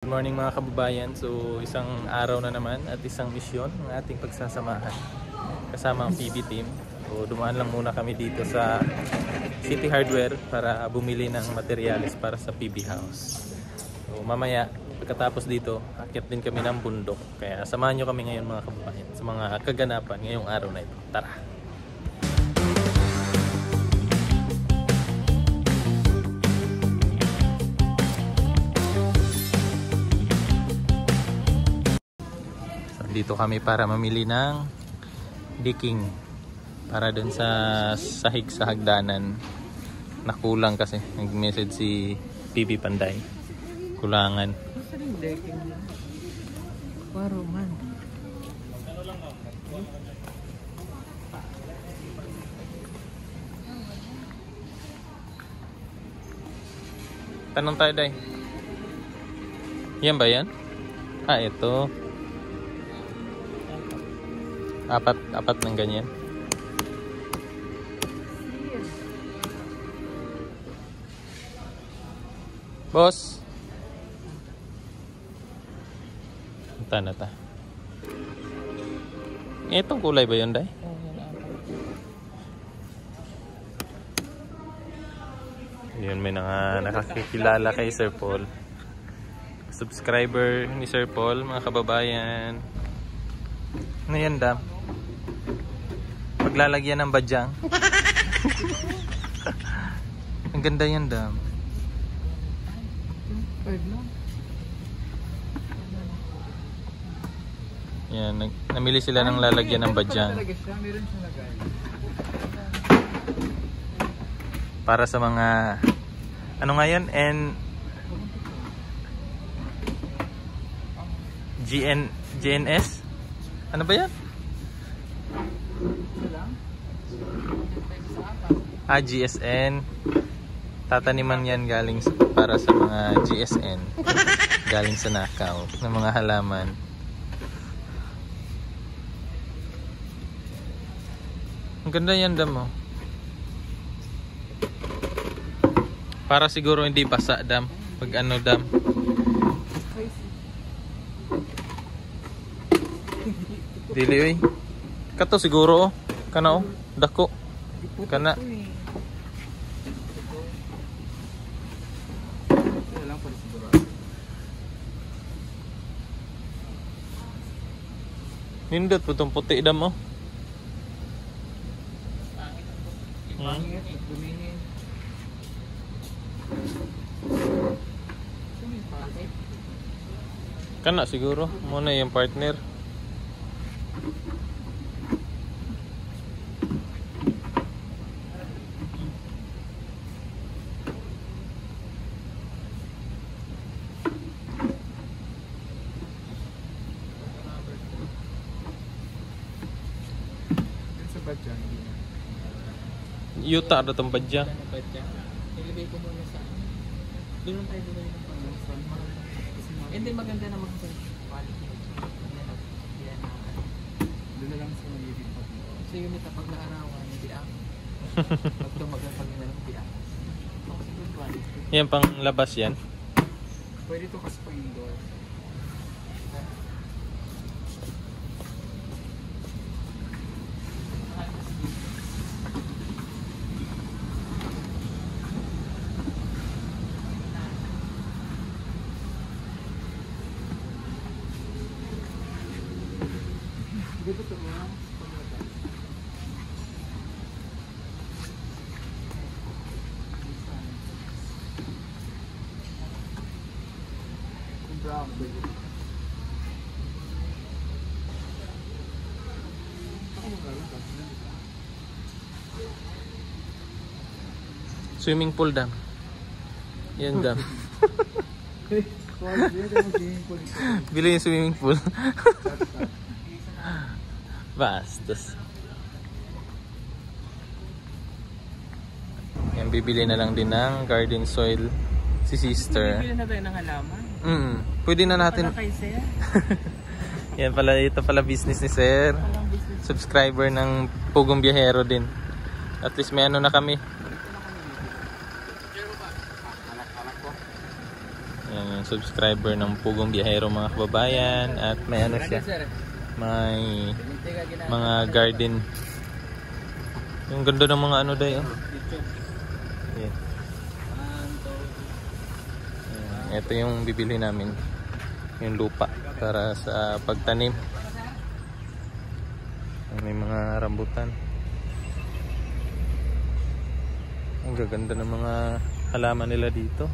Good morning mga kababayan. So isang araw na naman at isang misyon ng ating pagsasamahan kasama ang PB team. So dumaan lang muna kami dito sa City Hardware para bumili ng materyales para sa PB house. So mamaya pagkatapos dito, akyat din kami ng bundok. Kaya samahan nyo kami ngayon mga kababayan sa mga kaganapan ngayong araw na ito. Tara! Dito kami para mamili ng diking para dun sa sahig sa hagdanan. Nakulang kasi nag-message si PB Panday, kulangan. Paro man. Tanong tayo, Day. Yan ba yan? Ah, ito. Apat ng ganyan. Boss. Nata. Itong kulay ba yun, Day? Yun, may nakakikilala kay Sir Paul. Subscriber ni Sir Paul, mga kababayan. Ano yan, Dam? Paglalagyan ng badyang. Ang ganda yan, Dam. Yan, namili sila ng lalagyan ng badyang. Para sa mga ano nga yan? GNS? Ano ba yan? GSN. Tataniman yan galing para sa mga GSN. Galing sa nakaw ng mga halaman. Ang ganda yan, Dam, oh. Para siguro hindi basa, Dam. Pag ano, Dam. Dili, oy. Kato siguro, oh. Kana, oh. Dako. Kana. Nindot po itong puti, Dam, oh. Kana siguro. Muna yung partner. Yuta ada tempat badya. Ilibay ko muna sa doon lang tayo bumili ng panglasan. Hindi maganda naman sa quality. Doon na lang sa magiging pag. So yung kapag naarawan, hindi ako. Pag tumagal pag nila hindi ako. Tapos good quality. Yan pang labas yan. Pwede to kasi pang indoor. Swimming pool, Dam. Yan, Dam. Bili yung swimming pool. Bastos. Yan, bibili na lang din ng garden soil si sister. Bibili na tayo ng halaman. Pwede na natin. Para kay Sir. Yan pala, ito pala business ni Sir. Subscriber ng Pugong Biyahero din. At least may ano na kami. Yan, subscriber ng Pugong Biyahero mga kababayan. At may ano siya, may mga garden. Yung ganda ng mga ano dayo. Yeah. Ito yung bibili namin, yung lupa para sa pagtanim. May mga rambutan. Ang gaganda ng mga halaman nila dito.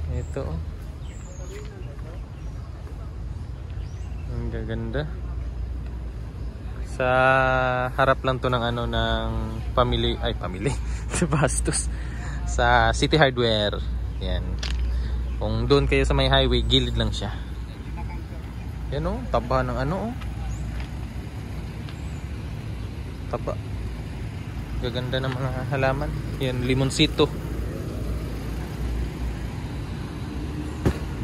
Ito oh. Ang gaganda. Sa harap lang to ng ano ng pamili sa Bastos. Sa City Hardware. Yan. Kung doon kayo sa may highway, gilid lang siya. Yan oh, taba ng ano oh. Taba. Gaganda ng mga halaman. Yan, limonsito.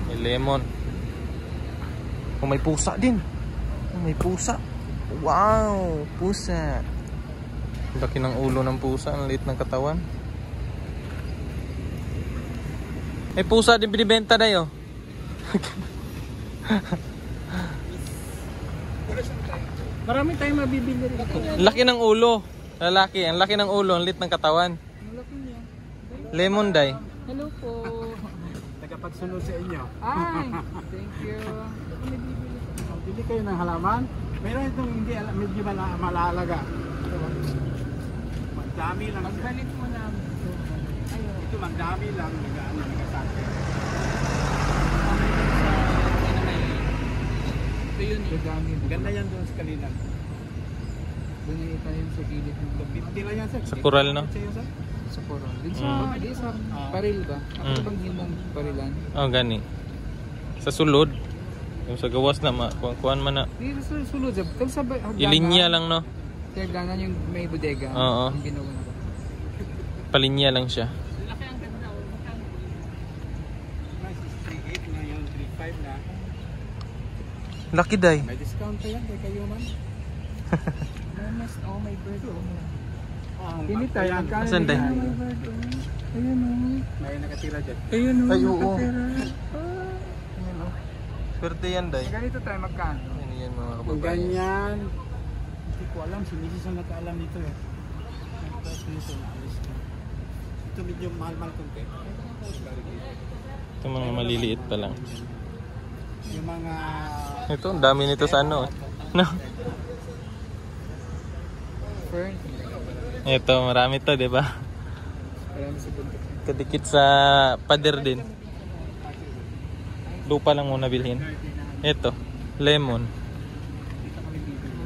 May lemon. Oh, may pusa din. Oh, may pusa. Wow, pusa. Laki ng ulo ng pusa, ang liit ng katawan. May pusa din binibenta na yun. Marami tayong mabibili rin. Laki ng ulo. Lalaki, ang laki ng ulo, ang liit ng katawan. Malaki niya. Lemon day. Hello po. Tagapagsunod sa inyo. Ay, thank you. Bili kayo ng halaman. Meron itong hindi medyo malalaga. Magdami lang. Magbalik mo na. Ayun. Ito magdami lang. Nagasake. Ito yun. Ganda yan doon sa Kalinan. Doon na tayo sa gilid ng 50 lang yan sir. Sa Coral, no? sa Coron. Din sa paril ba? Ako bang himong parilan? Oh, gani. Sa sulod. Yung sa gawas na, kuhan man na. Dito sa sulod. Sa hagdanan. Ilinya lang, no? Sa hagdanan yung may bodega. Oo. Yung ginawa na. Palinya lang siya. Laki ang ganda. Nice, 3.8 na yun, 3.5 na. Laki day. May discount pa yan kay kayo man. Oh, may bird. Pili tayo. Asan day? May bird. Ayun o. May nakatira dyan. Ayun o. Ay, oo. Nakatira. Swerte yan day. Ganito tayo magkano? Yan mga Kung kababayan. ganyan, hindi ko alam. Si Mrs. ang nakaalam nito eh. Ito medyo mahal-mahal konti. Ito mga maliliit pa lang. Yung mga... Ito, ang dami nito sa ano. No? Fern. Ito, marami to, di ba? Marami sa buntot. Kadikit sa pader din. Lupa lang muna bilhin. Ito, lemon.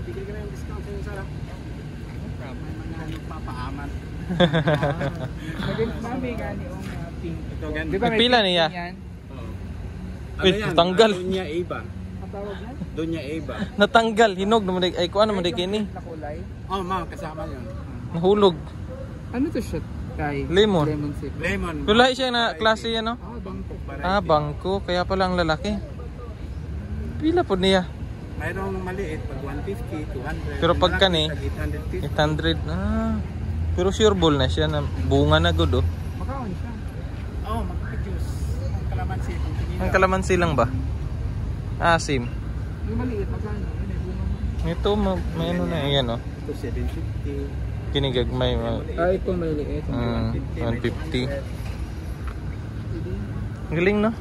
Bigay ka na yung discount sa yung sarap. May mga nagpapaaman. Mami gani o pink. Ito ganyan. Di ba may Pila pink niya? din yan? Uy, natanggal. Donya Eva. Ang tawag yan? Donya Eva. Natanggal, hinog naman ay kuan naman kini. Na kulay. Oh, ma, kasama yun. Nahulog. Ano to shot? Kay Lemon. Lemon sip. Lemon. Wala siya na klase yan, no? Ah, bangko. Ah, bangko. Kaya pala ang lalaki. Pila po niya? Mayroong maliit pag 150, 200. Pero pag Malaki, kani, tag 850. 800. Ah. Pero sure ball na siya na bunga na good, oh. Makaon siya. Oh, magpipijuice. Ang kalamansi. Ang kalamansi lang ba? Asim. Yung maliit, magkano? Yun ay bunga. Ito, may ano na, yan, oh. Ito 750. Kinigagmay. Ah, ito maliit. 150. Ang galing, no?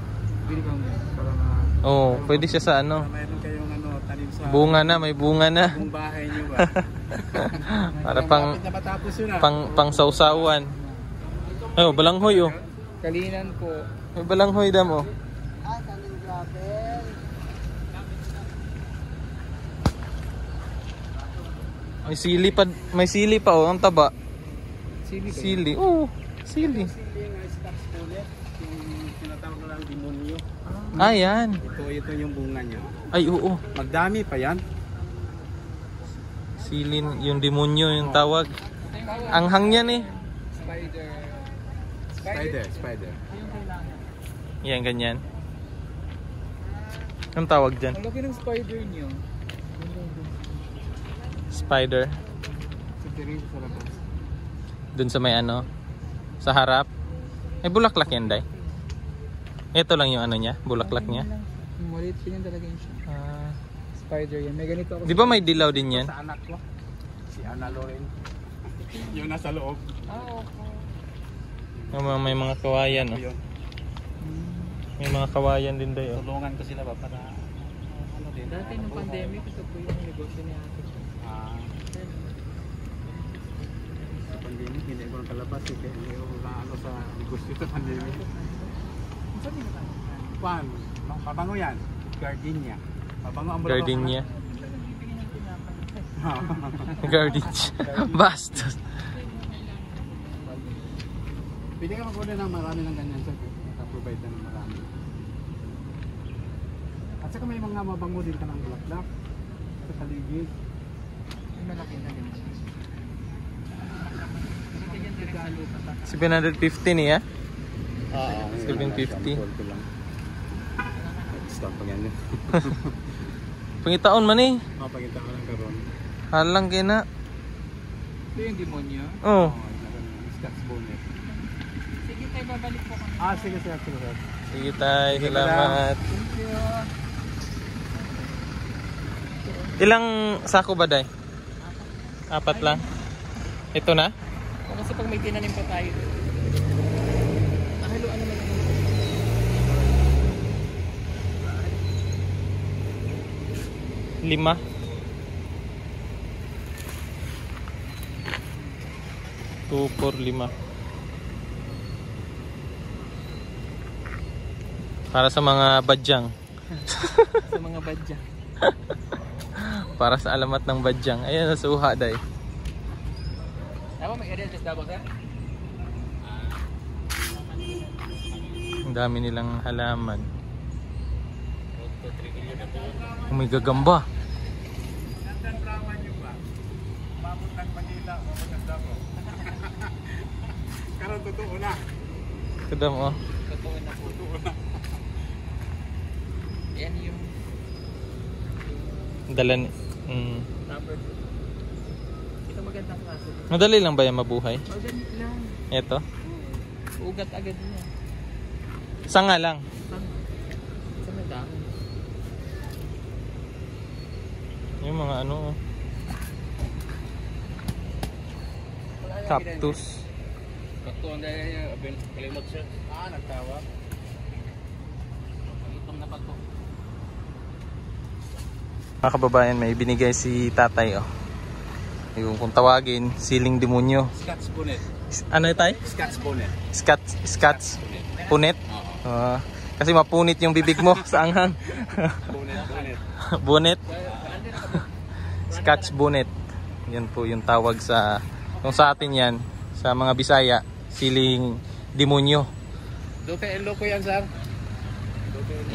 Bili ka mo para ma... Oo, pwede siya sa ano. Mayroon kayong ano, tanim sa Bunga na, may bunga na. buong bahay niyo ba? Para pang Malapit na matapos yun ah. pang sausawan. Ay, oh, balanghoy, oh. Kalinan po. May balanghoy dam, oh. Ah, tanim gravel. May sili pa, oh. Ang taba. Sili ba? Sili. Oh, sili. Sili nga stocks ulit. Yung tinatawag ko lang demonyo. Ah, yan. Ito yung bunga niya. Ay, oo. Magdami pa yan. Silin, yung demonyo yung tawag. Ang hangyan, eh. Spider. Spider. Yung kailangan. Yan, ganyan. Ang tawag dyan? Ang laki ng spider niyo. Spider. Sa diri sa labas. Dun sa may ano, sa harap. Ay, bulaklak yan, day. Ito lang yung ano niya, bulaklak niya. Maliit pa yan talaga yun siya. Ah. Spider yan. May ganito ako. Di ba may dilaw din yan? Sa anak ko. Si Ana Loren. Yung nasa loob. May mga kawayan. Oh. Yun. May mga kawayan din dayo. Tulungan ko sila ba para ano din. Dati nung pandemic, ito po yung negosyo ni ate. Sa pandemic, hindi ko nakalabas. Kaya hindi ko ano sa negosyo sa pandemic. Saan yung tayo? Pan, pabango yan. Gardenia. Pabango ang Gardenia. Gardenia. Bastos. Pwede ka mag-order ng marami ng ganyan sir. Naka-provide na ng marami. At saka may mga mabango din ka ng bulaklak. Sa paligid. May malaki na din. 750 niya. Oo. 750. Stop pa yan. Pangitaon man eh. Mapagkita ko lang karon. Halang kaya na. Ito yung demonyo. Oh. Scotch bonnet. Sige tayo, babalik po kami. Sige sir. Sige tayo, salamat. Thank you. Ilang sako ba day? 4 lang. Ito na? Kasi pag may tinanim pa tayo. Hello, ano naman? 5. 2, 4, 5. Para sa mga badyang. Sa mga badya. Para sa alamat ng badyang. Ayan, nasuha day. Tama, may area just double sir? Ang dami nilang halaman. May gagamba. Karon totoo na. Kadam oh. Totoo na po. Yan yung Dalan. number 2. Ito magandang kaso. Madali lang ba yan mabuhay? Organic lang. Ito. Ugat agad niya. Sanga lang. Sa madami. Yung mga ano. Cactus. Ito ang dahil niya, kalimot siya. Nagtawag. Itong na pa to. Mga kababayan, may binigay si tatay oh. Yung kung tawagin, siling demonyo. Scotch bonnet. Ano tayo? Scotch bonnet. Scotch punit. Kasi mapunit yung bibig mo sa anghang. Bonnet. Scotch bonnet. Yan po yung tawag sa kung sa atin yan, sa mga Bisaya, siling demonyo. Dote and loko yan, sir.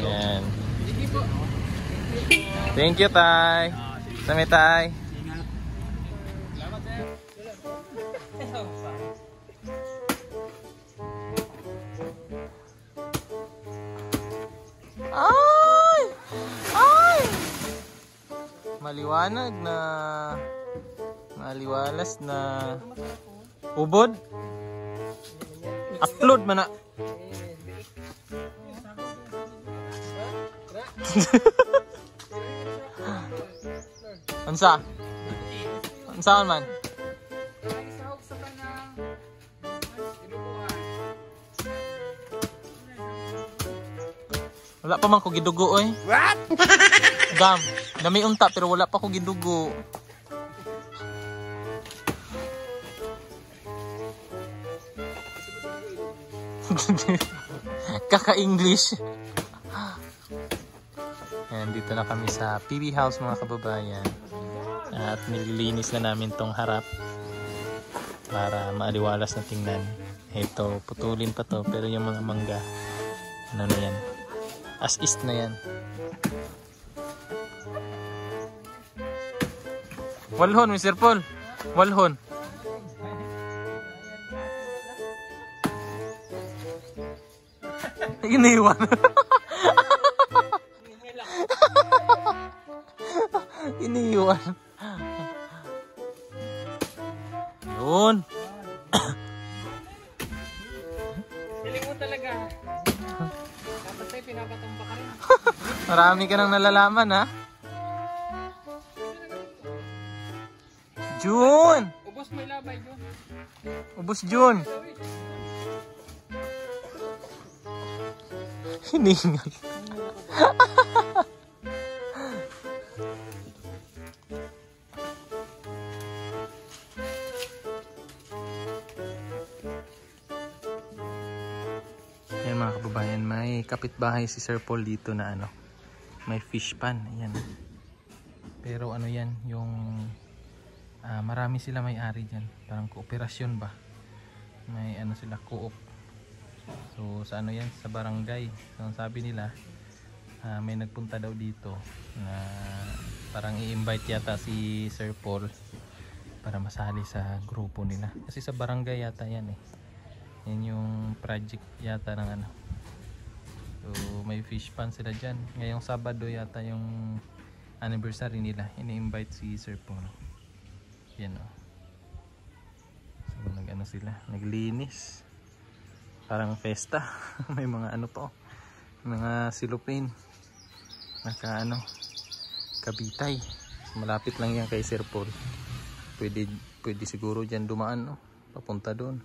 Yan. Thank you, tay. Sami tay. Ay! Ay! Maliwanag na. Maliwalas na. Ubod? Upload man na. Ansa? Ansaan man? Wala pa man ko gidugo oy. What? Gam, dami unta pero wala pa ko gidugo. Kaka-English. Ayan, dito na kami sa PB House mga kababayan. At nililinis na namin tong harap para maaliwalas na tingnan. Ito, putulin pa to pero yung mga mangga, ano na yan? As is na yan. Walhon, Mr. Paul. Walhon. Iniwan. Iniwan. Yun. Piling mo talaga. Marami ka nang nalalaman, ha? June! Ubos may labay Jun. Ubos June! Hiningal. Yan mga kababayan, may kapitbahay si Sir Paul dito na ano, may fish pan, ayan. Pero ano yan, yung marami sila may-ari dyan, parang kooperasyon ba, may ano sila, co-op. So sa ano yan, sa barangay. So sabi nila, may nagpunta daw dito na parang i-invite yata si Sir Paul para masali sa grupo nila, kasi sa barangay yata yan eh. Yan yung project yata ng ano. So may fish pan sila dyan. Ngayong Sabado yata yung anniversary nila. Ini-invite si Sir Paul. Yan o. So nag-ano sila, naglinis. Parang festa. May mga ano po, mga silupin. Naka ano, kabitay. Malapit lang yan kay Sir Paul. Pwede siguro dyan dumaan, no? Papunta doon.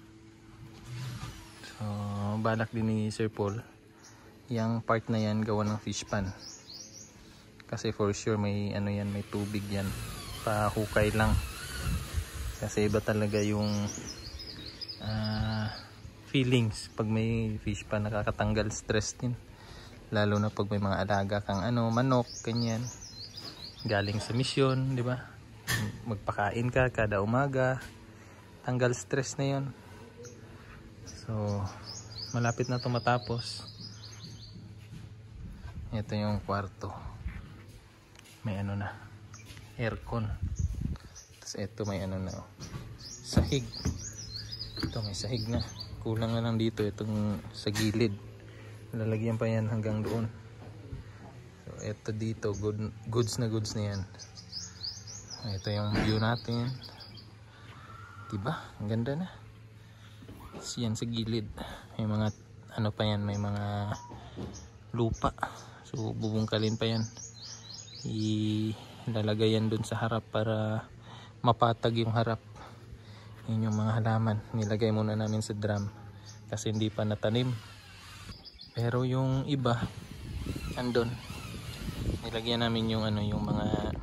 So, balak din ni Sir Paul yung part na yan gawa ng fish pan, kasi for sure may ano yan, may tubig yan, pahukay lang, kasi iba talaga yung feelings pag may fish pan. Nakakatanggal stress din, lalo na pag may mga alaga kang ano, manok, ganyan, galing sa misyon, di ba? Magpakain ka kada umaga, tanggal stress na yon. So, malapit na ito matapos. Ito yung kwarto. May ano na, aircon. Tapos ito may ano na, sahig. Ito may sahig na. Kulang na lang dito itong sa gilid. Lalagyan pa yan hanggang doon. So, ito dito, goods na yan. Ito yung view natin. Diba? Ang ganda na. Yan sa gilid may mga ano pa yan, may mga lupa, so bubungkalin pa yan, ilalagay yan dun sa harap para mapatag yung harap. Yun yung mga halaman, nilagay muna namin sa drum kasi hindi pa natanim, pero yung iba andun, nilagyan namin yung ano, yung mga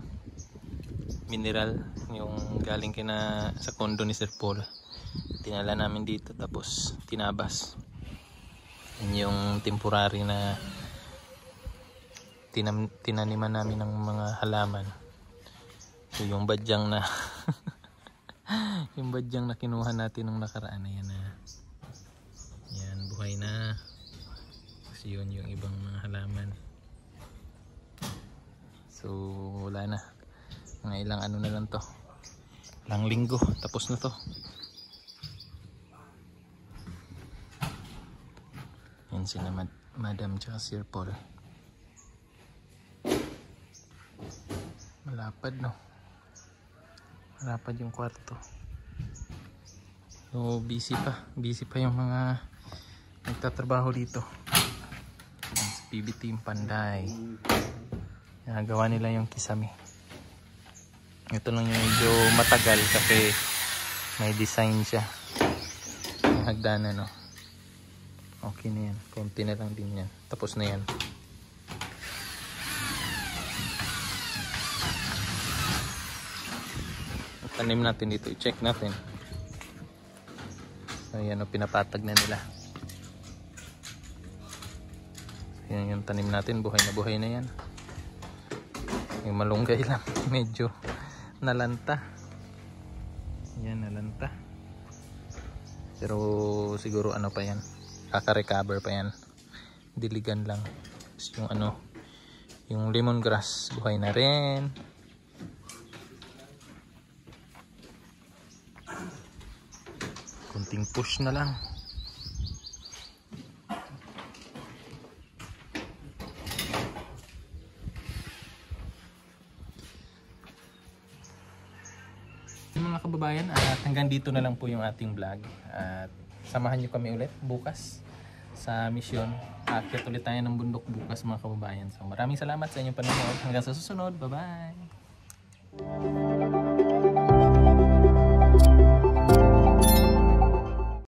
mineral, yung galing kina sa kondo ni Sir Paul. Tinala namin dito tapos tinabas. Yan yung temporary na tinaniman namin ng mga halaman. So yung badyang na yung badyang na kinuha natin nung nakaraan na yan, yan buhay na. Kasi yun yung ibang mga halaman. So wala na, mga ilang ano na lang to, ilang linggo tapos na to. Yan sila Madam tsaka Sir Paul. Malapad, no? Malapad yung kwarto. So busy pa yung mga nagtatrabaho dito. Yan, sa PB Team Panday. Nagawa nila yung kisame. Ito lang yung medyo matagal kasi may design siya. Yung hagdanan, no? Okay na yan. Konti na lang din yan. Tapos na yan. Tanim natin dito. I-check natin. So yan o, pinapatag na nila. Yan yung tanim natin. Buhay na yan. Yung malunggay lang. Medyo nalanta. Yan, nalanta. Pero siguro ano pa yan, kaka-recover pa yan, diligan lang. Tapos yung ano, yung lemongrass buhay na rin. Kunting push na lang. Mga kababayan, at hanggang dito na lang po yung ating vlog, at samahan nyo kami ulit bukas sa misyon. aakyat ulit tayo ng bundok bukas mga kababayan. So maraming salamat sa inyong panonood. Hanggang sa susunod. Bye-bye!